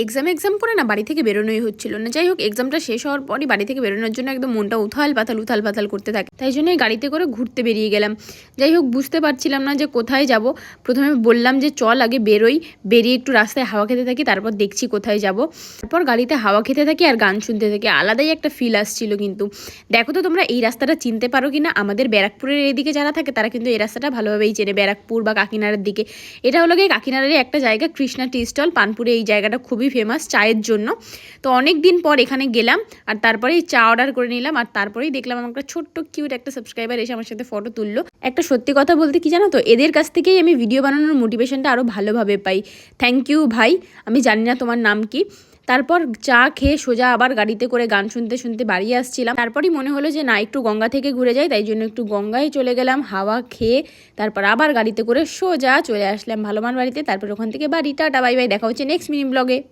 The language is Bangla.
এক্সাম করে না বাড়ি থেকে বেরোনোই হচ্ছিল না। যাই হোক, এক্সামটা শেষ হওয়ার পরই বাড়ি থেকে বেরোনোর জন্য একদম মনটা উথাল পাথাল করতে থাকে। তাই জন্যই গাড়িতে করে ঘুরতে বেরিয়ে গেলাম। যাই হোক, বুঝতে পারছিলাম না যে কোথায় যাব। প্রথমে বললাম যে চল আগে বেরিয়ে একটু রাস্তায় হাওয়া খেতে থাকি, তারপর দেখছি কোথায় যাব। তারপর গাড়িতে হাওয়া খেতে থাকি আর গান শুনতে থাকি। আলাদাই একটা ফিল আসছিল। কিন্তু দেখো তো তোমরা এই রাস্তাটা চিনতে পারো কি না? আমাদের ব্যারাকপুরের এইদিকে যারা থাকে তারা কিন্তু এই রাস্তাটা ভালোভাবেই চেনে, ব্যারাকপুর বা কাকিনাড়ার দিকে। এটা হলো গিয়ে কাকিনাড়ারই একটা জায়গা, কৃষ্ণা টি স্টল। পানপুরে এই জায়গাটা খুবই ফেমাস চায়ের জন্য। তো অনেক দিন পর এখানে গেলাম আর তারপরেই চা অর্ডার করে নিলাম। আর তারপরেই দেখলাম আমার একটা ছোট্ট কিউট একটা সাবস্ক্রাইবার এসে আমার সাথে ফটো তুললো। একটা সত্যি কথা বলতে কি জানো তো, এদের কাছ থেকেই আমি ভিডিও বানানোর মোটিভেশনটা আরও ভালোভাবে পাই। থ্যাংক ইউ ভাই। আমি জানি না তোমার নাম কি। তারপর চা খেয়ে সোজা আবার গাড়িতে করে গান শুনতে শুনতে বাড়ি আসছিলাম। তারপরই মনে হলো যে না, একটু গঙ্গা থেকে ঘুরে যাই, তাই জন্য একটু গঙ্গায় চলে গেলাম হাওয়া খেয়ে। তারপর আবার গাড়িতে করে সোজা চলে আসলাম ভালোমান বাড়িতে। তারপর ওখান থেকে বাড়ি। টাটা বাই বাই, দেখা হচ্ছে নেক্সট মিনি ব্লগে।